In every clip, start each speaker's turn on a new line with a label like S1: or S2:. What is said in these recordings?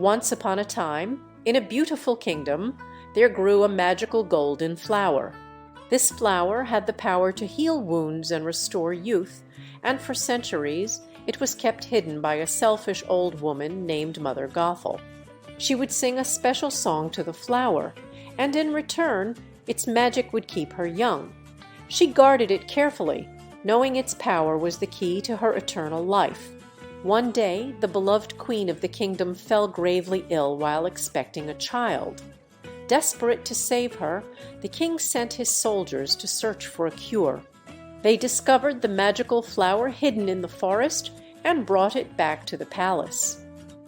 S1: Once upon a time, in a beautiful kingdom, there grew a magical golden flower. This flower had the power to heal wounds and restore youth, and for centuries it was kept hidden by a selfish old woman named Mother Gothel. She would sing a special song to the flower, and in return its magic would keep her young. She guarded it carefully, knowing its power was the key to her eternal life. One day, the beloved queen of the kingdom fell gravely ill while expecting a child. Desperate to save her, the king sent his soldiers to search for a cure. They discovered the magical flower hidden in the forest and brought it back to the palace.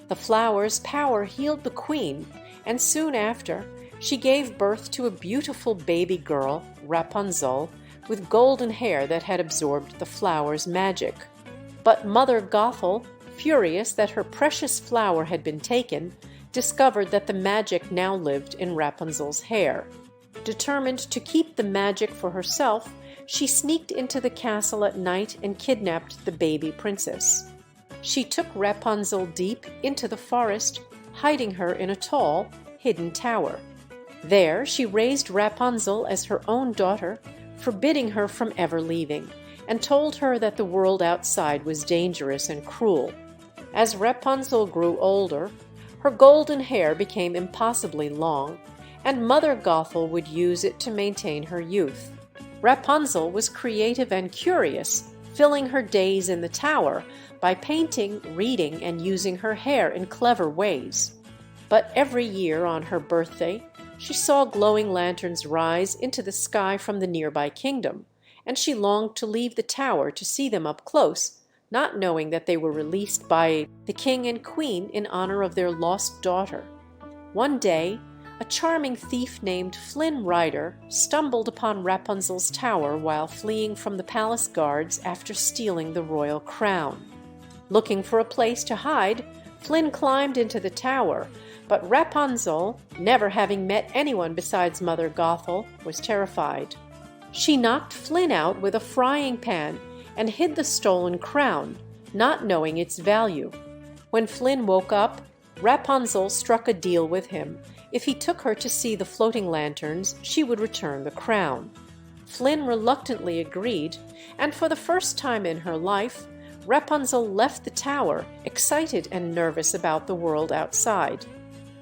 S1: The flower's power healed the queen, and soon after, she gave birth to a beautiful baby girl, Rapunzel, with golden hair that had absorbed the flower's magic. But Mother Gothel, furious that her precious flower had been taken, discovered that the magic now lived in Rapunzel's hair. Determined to keep the magic for herself, she sneaked into the castle at night and kidnapped the baby princess. She took Rapunzel deep into the forest, hiding her in a tall, hidden tower. There she raised Rapunzel as her own daughter, forbidding her from ever leaving, and told her that the world outside was dangerous and cruel. As Rapunzel grew older, her golden hair became impossibly long, and Mother Gothel would use it to maintain her youth. Rapunzel was creative and curious, filling her days in the tower by painting, reading, and using her hair in clever ways. But every year on her birthday, she saw glowing lanterns rise into the sky from the nearby kingdom, and she longed to leave the tower to see them up close, not knowing that they were released by the king and queen in honor of their lost daughter. One day, a charming thief named Flynn Rider stumbled upon Rapunzel's tower while fleeing from the palace guards after stealing the royal crown. Looking for a place to hide, Flynn climbed into the tower, but Rapunzel, never having met anyone besides Mother Gothel, was terrified. She knocked Flynn out with a frying pan and hid the stolen crown, not knowing its value. When Flynn woke up, Rapunzel struck a deal with him. If he took her to see the floating lanterns, she would return the crown. Flynn reluctantly agreed, and for the first time in her life, Rapunzel left the tower, excited and nervous about the world outside.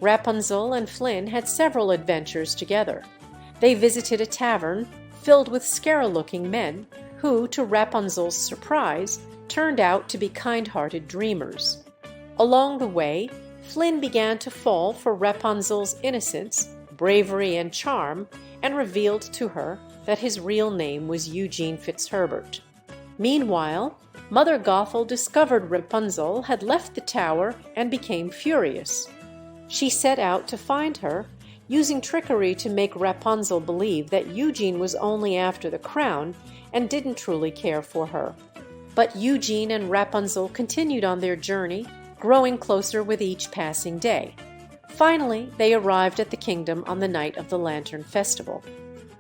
S1: Rapunzel and Flynn had several adventures together. They visited a tavern filled with scary-looking men who, to Rapunzel's surprise, turned out to be kind-hearted dreamers. Along the way, Flynn began to fall for Rapunzel's innocence, bravery, and charm, and revealed to her that his real name was Eugene Fitzherbert. Meanwhile, Mother Gothel discovered Rapunzel had left the tower and became furious. She set out to find her, using trickery to make Rapunzel believe that Eugene was only after the crown and didn't truly care for her. But Eugene and Rapunzel continued on their journey, growing closer with each passing day. Finally, they arrived at the kingdom on the night of the Lantern Festival.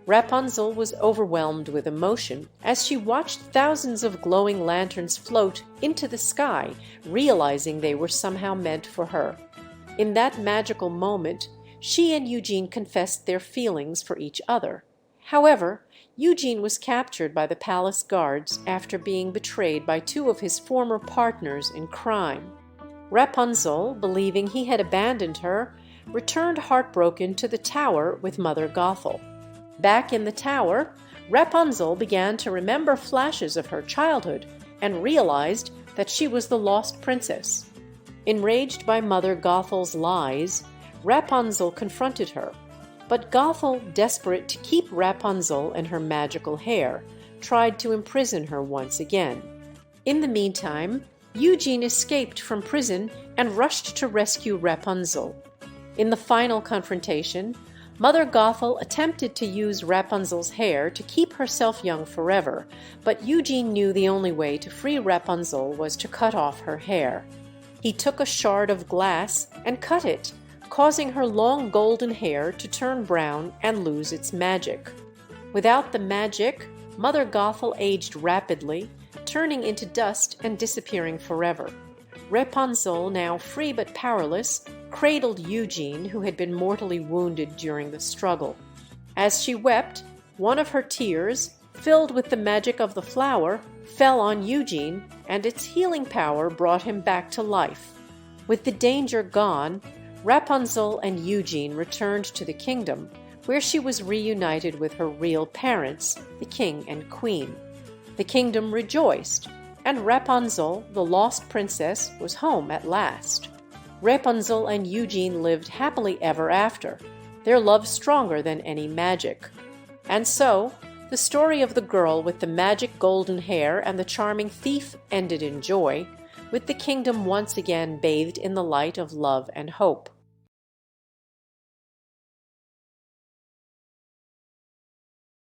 S1: Rapunzel was overwhelmed with emotion as she watched thousands of glowing lanterns float into the sky, realizing they were somehow meant for her. In that magical moment, she and Eugene confessed their feelings for each other. However, Eugene was captured by the palace guards after being betrayed by two of his former partners in crime. Rapunzel, believing he had abandoned her, returned heartbroken to the tower with Mother Gothel. Back in the tower, Rapunzel began to remember flashes of her childhood and realized that she was the lost princess. Enraged by Mother Gothel's lies, Rapunzel confronted her, but Gothel, desperate to keep Rapunzel and her magical hair, tried to imprison her once again. In the meantime, Eugene escaped from prison and rushed to rescue Rapunzel. In the final confrontation, Mother Gothel attempted to use Rapunzel's hair to keep herself young forever, but Eugene knew the only way to free Rapunzel was to cut off her hair. He took a shard of glass and cut it, causing her long golden hair to turn brown and lose its magic. Without the magic, Mother Gothel aged rapidly, turning into dust and disappearing forever. Rapunzel, now free but powerless, cradled Eugene, who had been mortally wounded during the struggle. As she wept, one of her tears, filled with the magic of the flower, fell on Eugene, and its healing power brought him back to life. With the danger gone, Rapunzel and Eugene returned to the kingdom, where she was reunited with her real parents, the king and queen. The kingdom rejoiced, and Rapunzel, the lost princess, was home at last. Rapunzel and Eugene lived happily ever after, their love stronger than any magic. And so, the story of the girl with the magic golden hair and the charming thief ended in joy, with the kingdom once again bathed in the light of love and hope.